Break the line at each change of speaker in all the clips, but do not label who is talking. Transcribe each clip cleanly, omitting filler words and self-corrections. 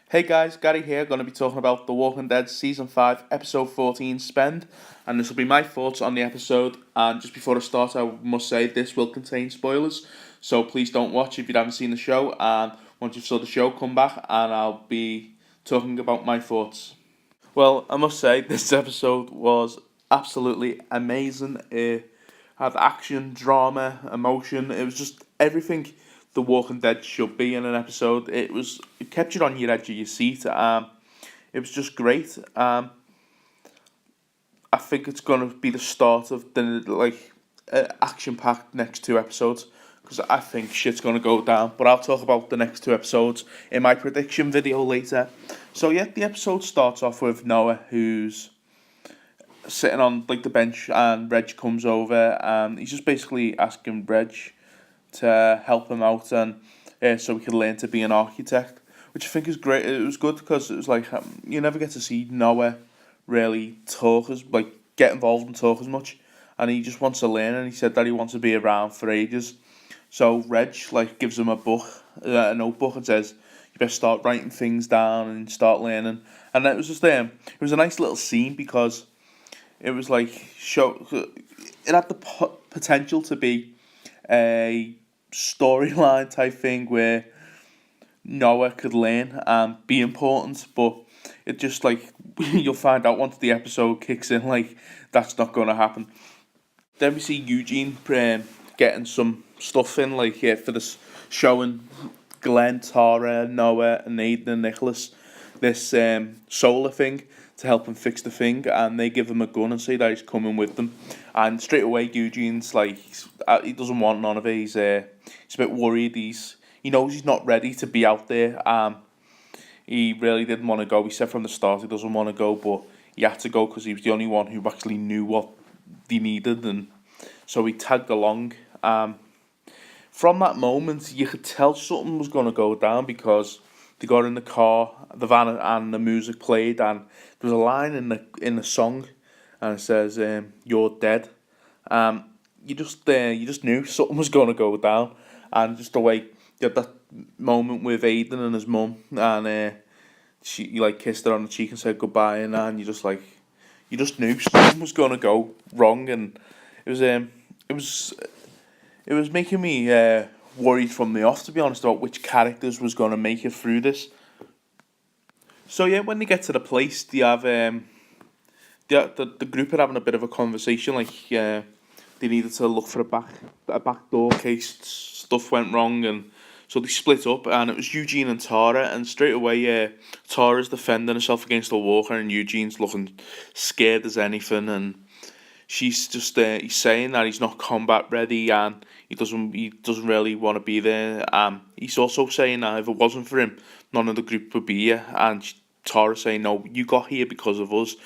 Hey guys, Gary here, going to be talking about The Walking Dead Season 5, Episode 14, Spend, and this will be my thoughts on the episode. And just before I start, I must say this will contain spoilers, so please don't watch if you haven't seen the show, and once you've saw the show, come back and I'll be talking about my thoughts. Well, I must say, this episode was absolutely amazing. It had action, drama, emotion. It was just everything The Walking Dead should be in an episode. It kept you on your edge of your seat. It was just great. I think it's gonna be the start of the action-packed next two episodes because I think shit's gonna go down. But I'll talk about the next two episodes in my prediction video later. So yeah, the episode starts off with Noah, who's sitting on the bench, and Reg comes over and he's just basically asking Reg to help him out and so he can learn to be an architect, which I think is great. It was good because it was you never get to see Noah really get involved and talk as much, and he just wants to learn, and he said that he wants to be around for ages. So Reg gives him a notebook, and says you best start writing things down and start learning. And it was just it was a nice little scene because it was it had the potential to be a storyline type thing where Noah could learn and be important, but it just you'll find out once the episode kicks in, that's not going to happen. Then we see Eugene getting some stuff in, for this, showing Glenn, Tara, Noah, and Aiden and Nicholas this solar thing to help him fix the thing, and they give him a gun and say that he's coming with them. And straight away, Eugene's he doesn't want none of it. He's a bit worried. He knows he's not ready to be out there. He really didn't want to go. He said from the start he doesn't want to go, but he had to go because he was the only one who actually knew what they needed, and so he tagged along. From that moment, you could tell something was going to go down because they got in the car, the van, and the music played, and there was a line in the song, and it says, "You're dead." You just knew something was going to go down, and just the way you had that moment with Aiden and his mum, and she kissed her on the cheek and said goodbye, and you just knew something was going to go wrong, and it was it was it was making me worried from the off, to be honest, about which characters was going to make it through this. So yeah, when they get to the place, they have the group are having a bit of a conversation. They needed to look for a back door in case stuff went wrong, and so they split up. And it was Eugene and Tara, and straight away, Tara's defending herself against the walker, and Eugene's looking scared as anything, and she's just he's saying that he's not combat ready and he doesn't really want to be there. He's also saying that if it wasn't for him, none of the group would be here. And Tara saying, "No, you got here because of us."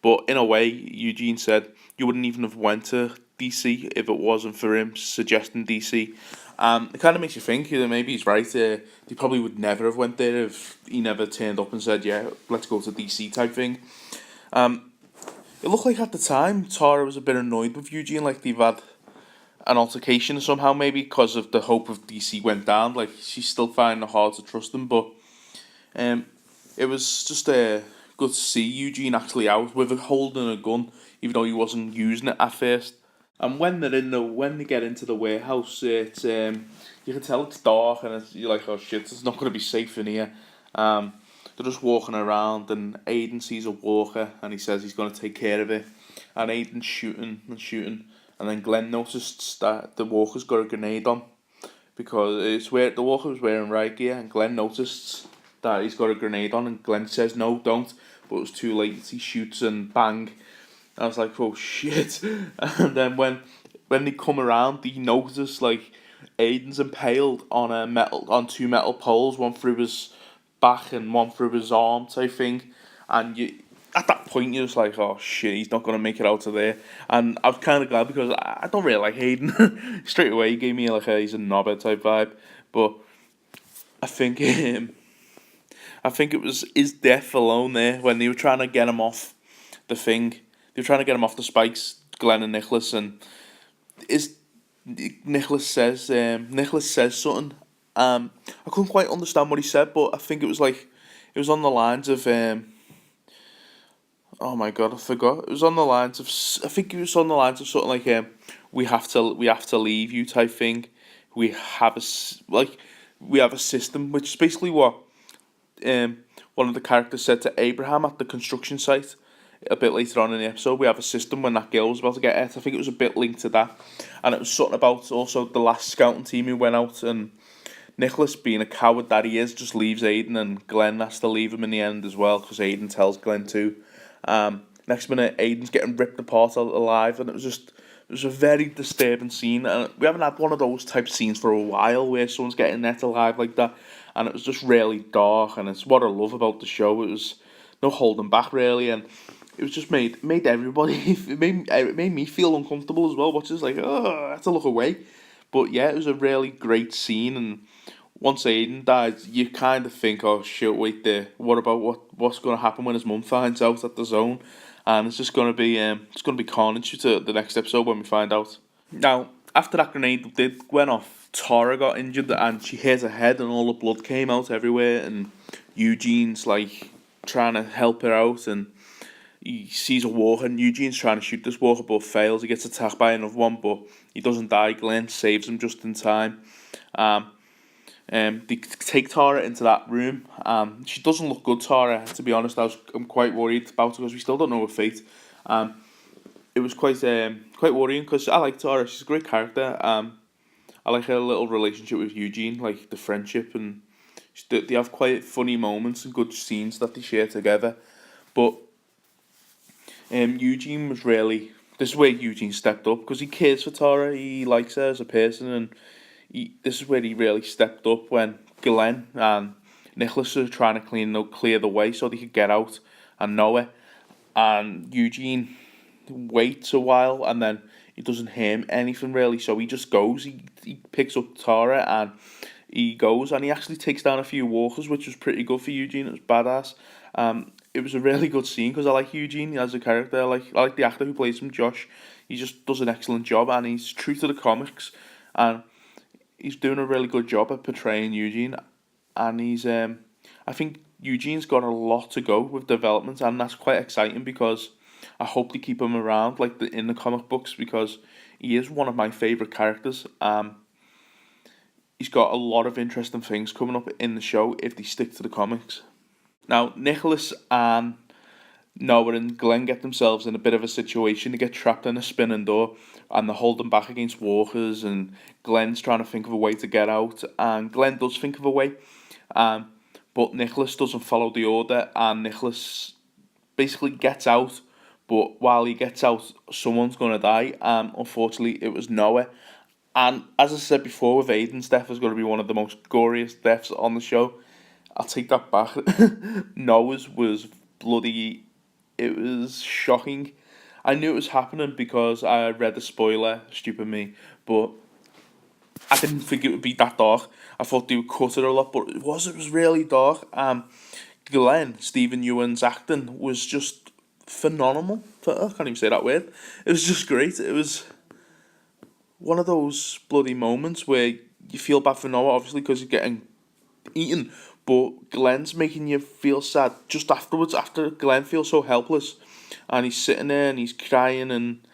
But in a way, Eugene said you wouldn't even have went to DC if it wasn't for him suggesting DC. It kind of makes you think that maybe he's right. They probably would never have went there if he never turned up and said, "Yeah, let's go to DC" type thing. It looked like at the time Tara was a bit annoyed with Eugene, like they've had an altercation somehow, maybe because of the hope of DC went down. She's still finding it hard to trust him, but it was just good to see Eugene actually out with holding a gun, even though he wasn't using it at first. And when they get into the warehouse, it's you can tell it's dark, and you're like, oh shit, it's not going to be safe in here. They're just walking around, and Aiden sees a walker, and he says he's going to take care of it. And Aiden's shooting and shooting, and then Glenn noticed that the walker's got a grenade on because the walker was wearing riot gear, and Glenn noticed that he's got a grenade on, and Glenn says no, don't, but it was too late. He shoots and bang. I was like, oh shit! And then when they come around, they notice Aiden's impaled on two metal poles, one through his back and one through his arm type thing, and at that point you're just like, oh shit, he's not gonna make it out of there. And I was kind of glad because I don't really like Aiden. Straight away he gave me he's a knobber type vibe, but I think it was his death alone there when they were trying to get him off the thing. They were trying to get him off the spikes, Glenn and Nicholas, and Nicholas says something. I couldn't quite understand what he said, but I think it was It was on the lines of oh my god, I forgot. It was on the lines of I think it was on the lines of something like we have to leave you type thing. We have we have a system, which is basically what one of the characters said to Abraham at the construction site a bit later on in the episode. We have a system when that girl was about to get hit. I think it was a bit linked to that, and it was something about also the last scouting team who went out, and Nicholas, being a coward that he is, just leaves Aiden, and Glenn has to leave him in the end as well because Aiden tells Glenn to. Next minute, Aiden's getting ripped apart alive, and it was a very disturbing scene, and we haven't had one of those type of scenes for a while where someone's getting net alive like that, and it was just really dark, and it's what I love about the show. It was no holding back really, and it was just made everybody it made me feel uncomfortable as well, which is like, oh, I had to look away. But yeah, it was a really great scene, and once Aiden died, you kind of think, oh shit, wait there, what about what's going to happen when his mum finds out at the zone? And it's just going to be carnage to the next episode when we find out. Now, after that grenade went off, Tara got injured and she hit her head, and all the blood came out everywhere, and Eugene's like trying to help her out, and he sees a walker, and Eugene's trying to shoot this walker but fails. He gets attacked by another one, but he doesn't die. Glenn saves him just in time. They take Tara into that room. She doesn't look good, Tara, to be honest. I'm quite worried about her because we still don't know her fate. It was quite worrying because I like Tara. She's a great character. I like her little relationship with Eugene, like the friendship, and they have quite funny moments and good scenes that they share together. But Eugene was really... This is where Eugene stepped up because he cares for Tara. He likes her as a person, and this is where he really stepped up when Glenn and Nicholas are trying to clear the way so they could get out and know it. And Eugene waits a while, and then he doesn't hear anything really, so he just goes. He picks up Tara and he goes, and he actually takes down a few walkers, which was pretty good for Eugene. It was badass. It was a really good scene because I like Eugene as a character. I like the actor who plays him, Josh. He just does an excellent job, and he's true to the comics, and he's doing a really good job at portraying Eugene. And I think Eugene's got a lot to go with development, and that's quite exciting because I hope they keep him around in the comic books because he is one of my favourite characters. He's got a lot of interesting things coming up in the show if they stick to the comics. Now, Nicholas and Noah and Glenn get themselves in a bit of a situation. They get trapped in a spinning door, and they're holding back against walkers, and Glenn's trying to think of a way to get out, and Glenn does think of a way, but Nicholas doesn't follow the order, and Nicholas basically gets out, but while he gets out, someone's going to die. Unfortunately, it was Noah. And as I said before, with Aiden's death is going to be one of the most goriest deaths on the show. I'll take that back. Noah's was bloody... It was shocking. I knew it was happening because I read the spoiler, stupid me, but I didn't think it would be that dark. I thought they would cut it a lot, but it was really dark. Glenn, Stephen Ewan's acting was just phenomenal. I can't even say that word. It was just great. It was one of those bloody moments where you feel bad for Noah, obviously, because he's getting eaten, but Glenn's making you feel sad just afterwards, after Glenn feels so helpless, and he's sitting there and he's crying, and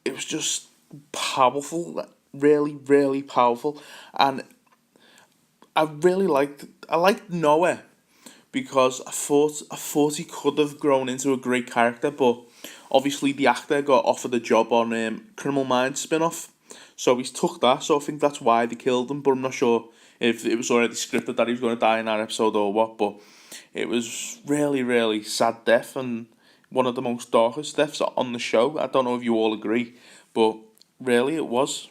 it was just powerful, really, really powerful. And I liked Noah because I thought he could have grown into a great character, but obviously the actor got offered a job on Criminal Minds spin-off, so he's took that, so I think that's why they killed him, but I'm not sure if it was already scripted that he was going to die in that episode or what, but it was really, really sad death, and one of the most darkest deaths on the show. I don't know if you all agree, but really it was.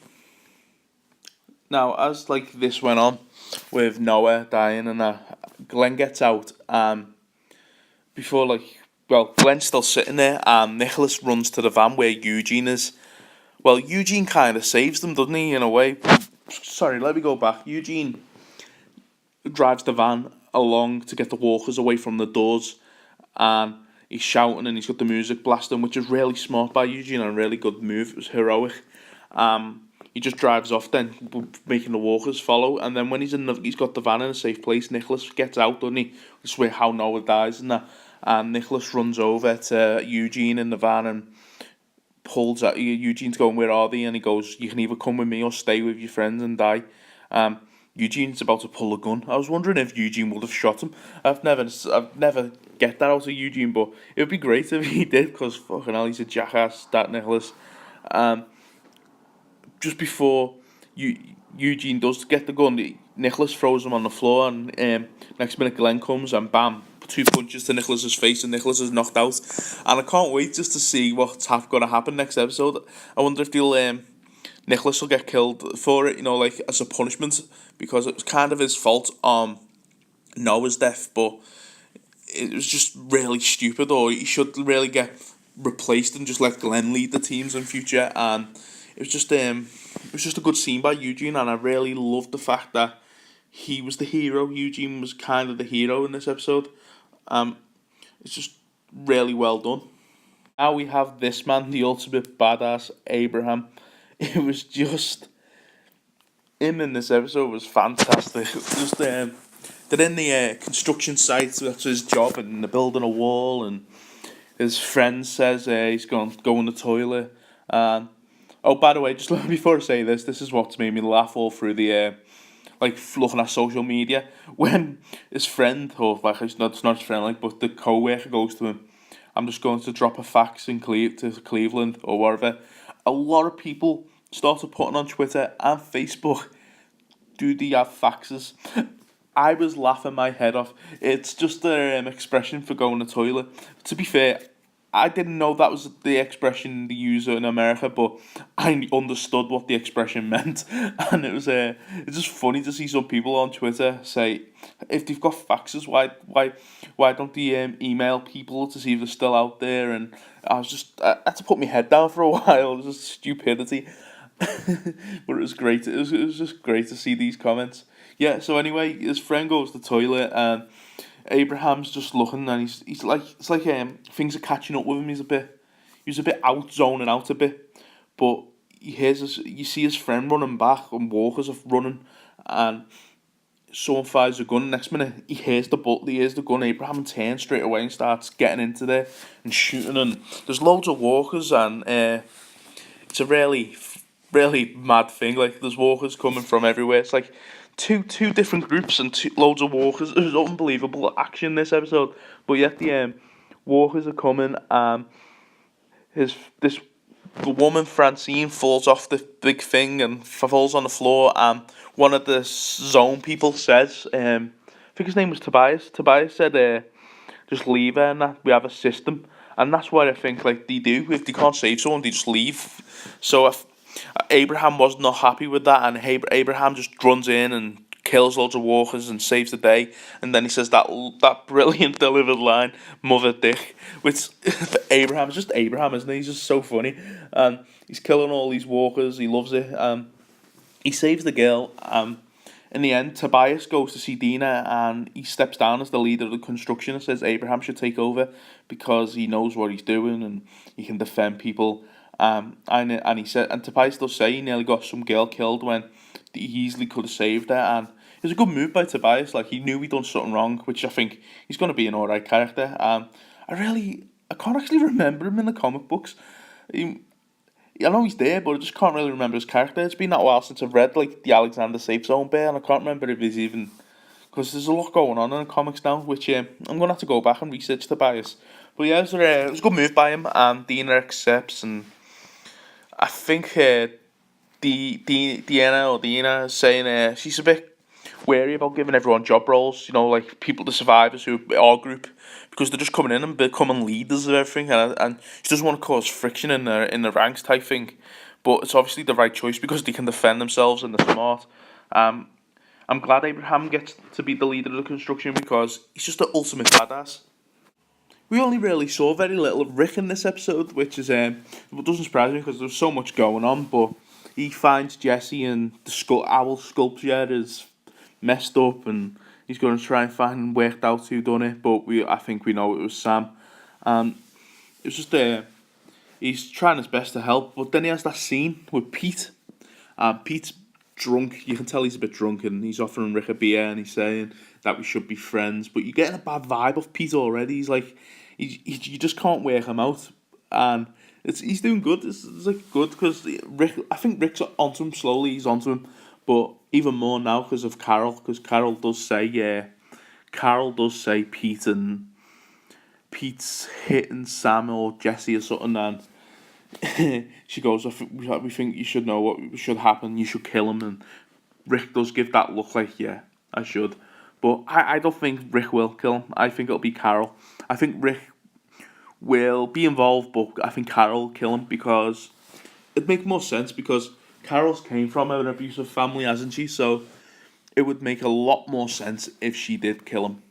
Now, as this went on with Noah dying and Glenn gets out, before Glenn's still sitting there, and Nicholas runs to the van where Eugene is. Well, Eugene kind of saves them, doesn't he, in a way? Sorry, let me go back. Eugene drives the van along to get the walkers away from the doors, and he's shouting and he's got the music blasting, which is really smart by Eugene and a really good move. It was heroic. he just drives off then, making the walkers follow. And then when he's got the van in a safe place, Nicholas gets out, doesn't he? This is how Noah dies and that. And Nicholas runs over to Eugene in the van and pulls out. Eugene's going, "Where are they?" And he goes, "You can either come with me or stay with your friends and die." Eugene's about to pull a gun. I was wondering if Eugene would have shot him. I've never get that out of Eugene, but it would be great if he did, because fucking hell, he's a jackass, that Nicholas. Just before Eugene does get the gun, Nicholas throws him on the floor, and next minute Glenn comes and bam, 2 punches to Nicholas's face, and Nicholas is knocked out. And I can't wait just to see what's going to happen next episode. I wonder if Nicholas will get killed for it, like as a punishment, because it was kind of his fault on Noah's death, but it was just really stupid, or he should really get replaced and just let Glenn lead the teams in future. And it was just a good scene by Eugene, and I really loved the fact that he was the hero. Eugene was kind of the hero in this episode. It's just really well done. Now we have this man, the ultimate badass, Abraham. It was just him in this episode was fantastic. Just they're in the construction site, so that's his job, and they're building a wall, and his friend says he's going to go in the toilet. And oh, by the way, just before I say this is what's made me laugh all through the looking at social media, when his friend, or it's not his friend, but the co-worker goes to him, "I'm just going to drop a fax in to Cleveland," or whatever. A lot of people started putting on Twitter and Facebook, "Do they have faxes?" I was laughing my head off. It's just an expression for going to the toilet. To be fair, I didn't know that was the expression they use in America, but I understood what the expression meant, and it's just funny to see some people on Twitter say, if they've got faxes, why don't they email people to see if they're still out there? And I had to put my head down for a while. It was just stupidity, but it was great. It was just great to see these comments. Yeah. So anyway, his friend goes to the toilet and Abraham's just looking, and he's like, it's like things are catching up with him. He was a bit zoning out a bit, but you see his friend running back, and walkers are running, and someone fires a gun. Next minute he hears the gun. Abraham turns straight away and starts getting into there and shooting, and there's loads of walkers, and it's a really mad thing. Like, there's walkers coming from everywhere. It's like two different groups and loads of walkers. It was unbelievable action this episode. But yet the walkers are coming. The woman Francine falls off the big thing and falls on the floor. And one of the zone people says, I think his name was Tobias. Tobias said, "Just leave her, and that we have a system." And that's what I think, like, they do. If they can't save someone, they just leave. So if Abraham was not happy with that, and Abraham just runs in and kills loads of walkers and saves the day. And then he says that brilliant delivered line, "Mother Dick," which Abraham's just Abraham, isn't he? He's just so funny. He's killing all these walkers. He loves it. He saves the girl. In the end, Tobias goes to see Dina, and he steps down as the leader of the construction and says Abraham should take over because he knows what he's doing and he can defend people. And he said, and Tobias does say he nearly got some girl killed when he easily could have saved her. And it was a good move by Tobias. Like, he knew he'd done something wrong, which I think he's going to be an alright character. I can't actually remember him in the comic books. I know he's there, but I just can't really remember his character. It's been that while since I've read the Alexander Safe Zone bit, and I can't remember if he's even, because there's a lot going on in the comics now, which I'm gonna have to go back and research Tobias. But yeah, it was a good move by him, and Dina accepts, and I think Dina is saying she's a bit wary about giving everyone job roles, like people, the survivors who are our group, because they're just coming in and becoming leaders of everything, and she doesn't want to cause friction in the ranks type thing. But it's obviously the right choice because they can defend themselves and they're smart. I'm glad Abraham gets to be the leader of the construction because he's just the ultimate badass. We only really saw very little of Rick in this episode, which is it doesn't surprise me because there's so much going on. But he finds Jesse, and the owl sculpture is messed up, and he's going to try and find and work out who done it. But I think we know it was Sam. It's just he's trying his best to help, but then he has that scene with Pete, Pete's drunk. You can tell he's a bit drunk, and he's offering Rick a beer, and he's saying that we should be friends. But you're getting a bad vibe of Pete already. He's like, you just can't work him out, and he's doing good. It's like good because Rick. I think Rick's onto him slowly. He's onto him, but even more now because of Carol. Because Carol does say Pete's hitting Sam or Jesse or something, and she goes, we think you should know what should happen, you should kill him, and Rick does give that look like, yeah, I should. But I don't think Rick will kill him. I think it'll be Carol. I think Rick will be involved, but I think Carol will kill him because it makes more sense because Carol's came from an abusive family, hasn't she? So it would make a lot more sense if she did kill him.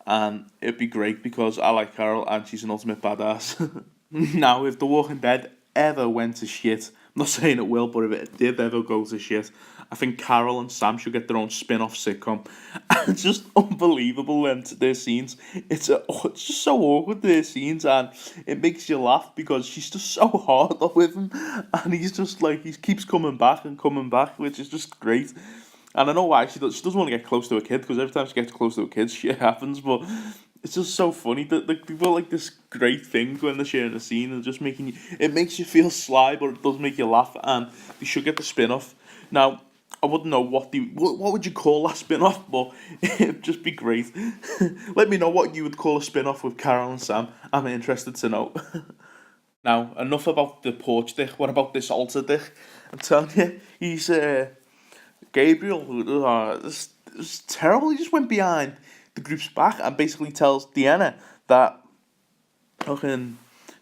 And it'd be great because I like Carol and she's an ultimate badass. Now, if The Walking Dead ever went to shit, I'm not saying it will, but if it did ever go to shit, I think Carol and Sam should get their own spin-off sitcom. And it's just unbelievable their scenes. It's just so awkward, their scenes, and it makes you laugh because she's just so hard with him, and he's just like, he keeps coming back and coming back, which is just great. And I know why she doesn't want to get close to a kid, because every time she gets close to a kid, shit happens, but it's just so funny that people like this great thing when they're sharing a scene and just it makes you feel sly, but it does make you laugh, and they should get the spin-off. Now, I wouldn't know what would you call that spin-off, but it'd just be great. Let me know what you would call a spin-off with Carol and Sam. I'm interested to know. Now, enough about the porch dick. What about this altar dick? I'm telling you, he's Gabriel, it's terrible. He just went behind the group's back and basically tells Deanna that fucking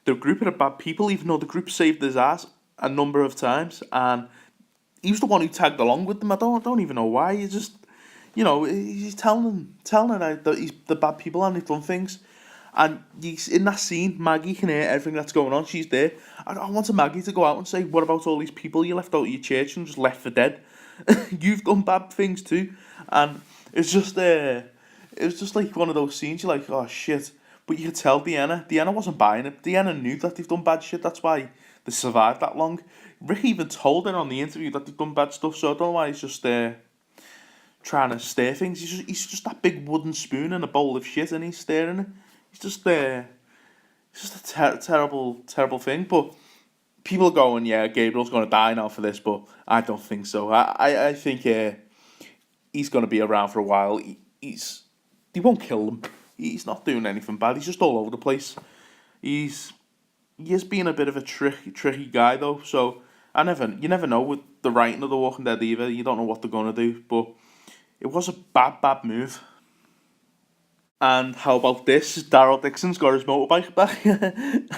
the group are bad people, even though the group saved his ass a number of times, and he was the one who tagged along with them. I don't even know why. He's just, he's telling her that he's the bad people and they've done things. And he's in that scene, Maggie can hear everything that's going on. She's there. I wanted Maggie to go out and say, what about all these people you left out of your church and just left for dead? You've done bad things too. And it's just like one of those scenes, you're like, oh shit. But you could tell Deanna wasn't buying it. Deanna knew that they've done bad shit. That's why they survived that long. Rick even told her on the interview that they've done bad stuff, so I don't know why he's just trying to stare things. He's just that big wooden spoon and a bowl of shit, and he's staring it. He's just it's just a terrible thing. But people are going, yeah, Gabriel's going to die now for this, but I don't think so. I think he's going to be around for a while. They won't kill him. He's not doing anything bad. He's just all over the place. He is being a bit of a tricky guy though. So you never know with the writing of The Walking Dead either. You don't know what they're going to do, but it was a bad move. And how about this? Daryl Dixon's got his motorbike back.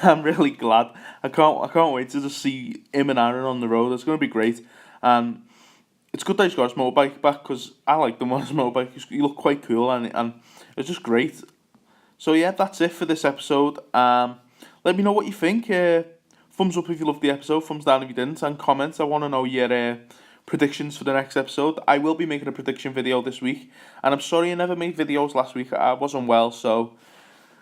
I'm really glad. I can't wait to just see him and Aaron on the road. It's going to be great. And it's good that he's got his motorbike back because I like them on his motorbike. He looked quite cool and it's just great. So yeah, that's it for this episode. Let me know what you think. Thumbs up if you loved the episode. Thumbs down if you didn't. And comments. I want to know your predictions for the next episode. I will be making a prediction video this week, and I'm sorry I never made videos last week. I wasn't well, so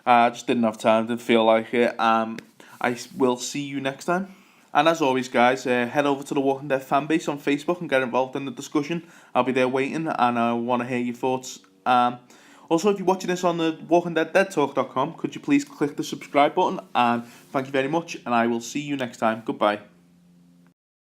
I just didn't have time, didn't feel like it. I will see you next time, and as always guys, head over to the Walking Dead fanbase on Facebook and get involved in the discussion. I'll be there waiting, and I want to hear your thoughts. Also, if you're watching this on the WalkingDeadDeadTalk.com, could you please click the subscribe button, and thank you very much, and I will see you next time. Goodbye.